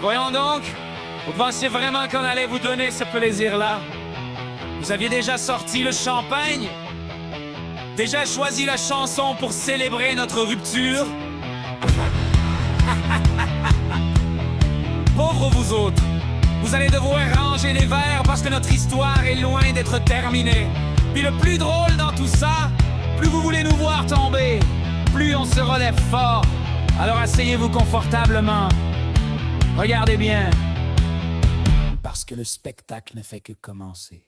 voyons donc. Vous pensiez vraiment qu'on allait vous donner ce plaisir-là? Vous aviez déjà sorti le champagne? Déjà choisi la chanson pour célébrer notre rupture? Pauvres vous autres, vous allez devoir ranger les verres parce que notre histoire est loin d'être terminée. Puis le plus drôle dans tout ça, plus vous voulez nous voir tomber, plus on se relève fort. Alors asseyez-vous confortablement. Regardez bien. Parce que le spectacle ne fait que commencer.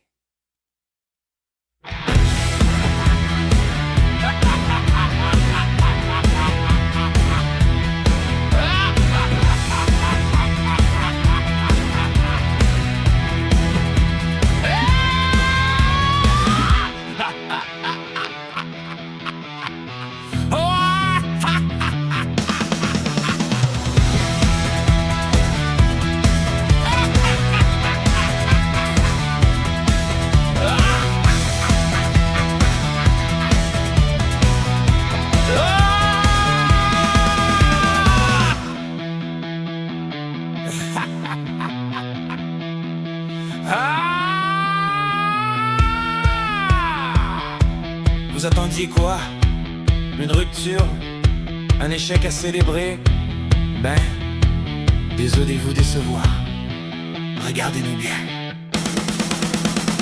Vous attendiez quoi? Une rupture? Un échec à célébrer? Ben, désolé vous décevoir. Regardez-nous bien.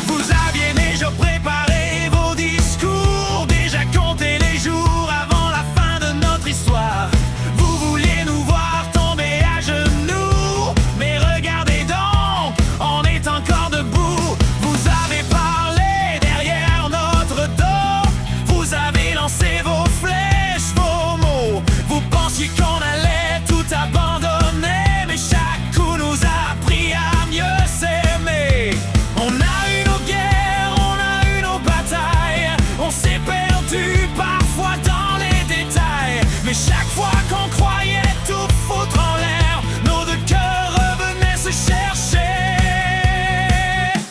Vous aviez déjà préparé vos discours, déjà compté les jours avant la fin de notre histoire. Vous vouliez nous voir tomber à genoux, mais regardez donc, on est encore debout. Vous avez parlé derrière notre dos, vous avez lancé vos flèches, vos mots. Vous pensiez qu'on allait tout abandonner, mais chaque coup nous a appris à mieux s'aimer. On a eu nos guerres, on a eu nos batailles, on s'est perdu parfois dans les détails. Mais chaque fois qu'on croyait tout foutre en l'air, nos deux cœurs revenaient se chercher.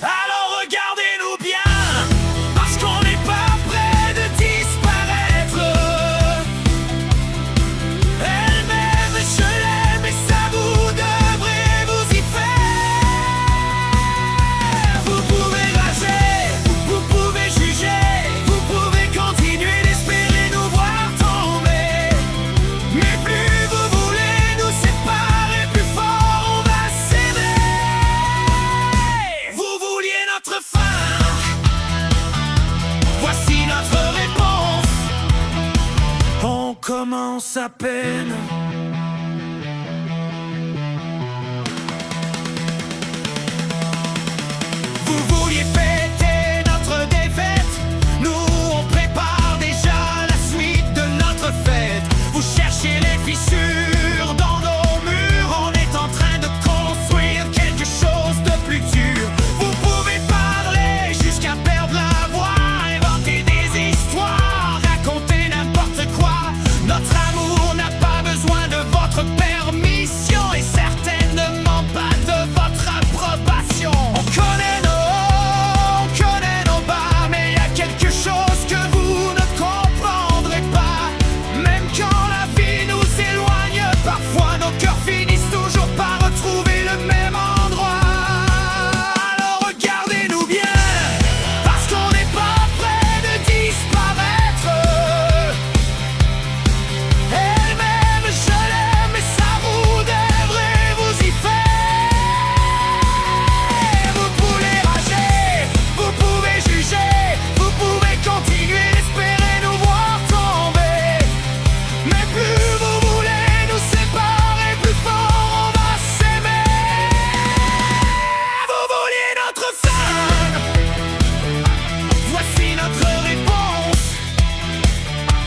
Alors regardez-nous bien, parce qu'on n'est pas près de disparaître. Elle m'aime, je l'aime, et ça vous devrez vous y faire. Vous pouvez rager, vous pouvez juger, vous pouvez continuer d'espérer nous voir tomber. Mais plus vous voulez nous séparer, plus fort on va s'aimer. Vous vouliez notre fin, voici notre réponse. On commence à peine. Vous vouliez fêter notre défaite, nous on prépare déjà la suite de notre fête. Vous cherchez les fissures dans nos murs, on est en train de construire quelque chose de plus dur. Vous pouvez parler jusqu'à perdre la voix, inventer des histoires, raconter n'importe quoi. Notre amour n'a pas besoin de votre permission et certainement pas de votre approbation. On connaît nos hauts, on connaît nos bas, mais y a quelque chose que vous ne comprendrez pas. Même quand la vie nous éloigne, parfois nos cœurs finissent toujours par retrouver le même endroit. Alors regardez-nous bien, parce qu'on n'est pas près de disparaître. Elle m'aime, je l'aime, et ça vous devrez vous y faire. Vous pouvez rager, vous pouvez juger, vous pouvez continuer d'espérer nous voir tomber. Mais plus vous voulez nous séparer, plus fort on va s'aimer. Vous vouliez notre fin, voici notre réponse.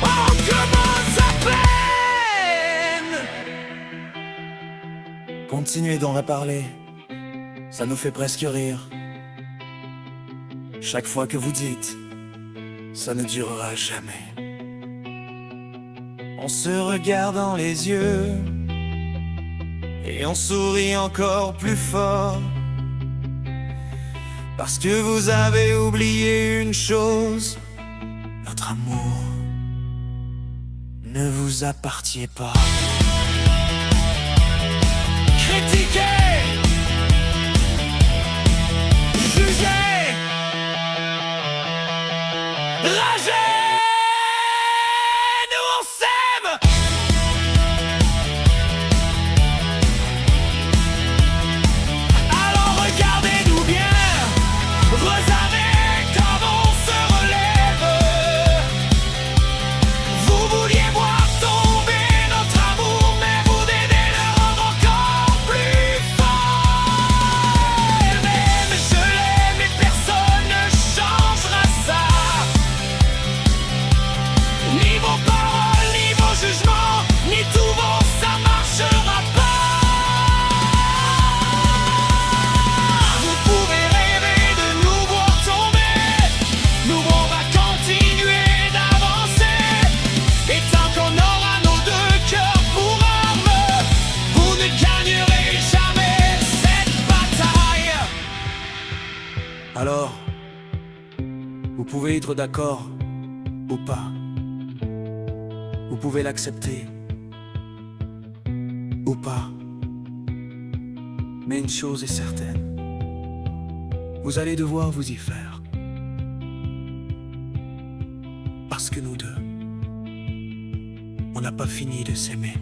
On commence à peine. Continuez d'en reparler, ça nous fait presque rire. Chaque fois que vous dites, ça ne durera jamais. On se regarde dans les yeux et on sourit encore plus fort. Parce que vous avez oublié une chose, notre amour ne vous appartient pas. critiquer, juger, rager. Nous on s'aime. Alors regardez-nous bien, regardez comme on se relève. Vous vouliez voir tomber notre amour, mais vous aidez le rendre encore plus fort. Même je l'aime et personne ne changera ça. Ni vos paroles, ni vos jugements, ni tous vos, ça marchera pas. Vous pouvez rêver de nous voir tomber, nous on va continuer d'avancer. Et tant qu'on aura nos deux cœurs pour armes, vous ne gagnerez jamais cette bataille. Alors, vous pouvez être d'accord ou pas. Vous pouvez l'accepter ou pas. Mais une chose est certaine, vous allez devoir vous y faire. Parce que nous deux, on n'a pas fini de s'aimer.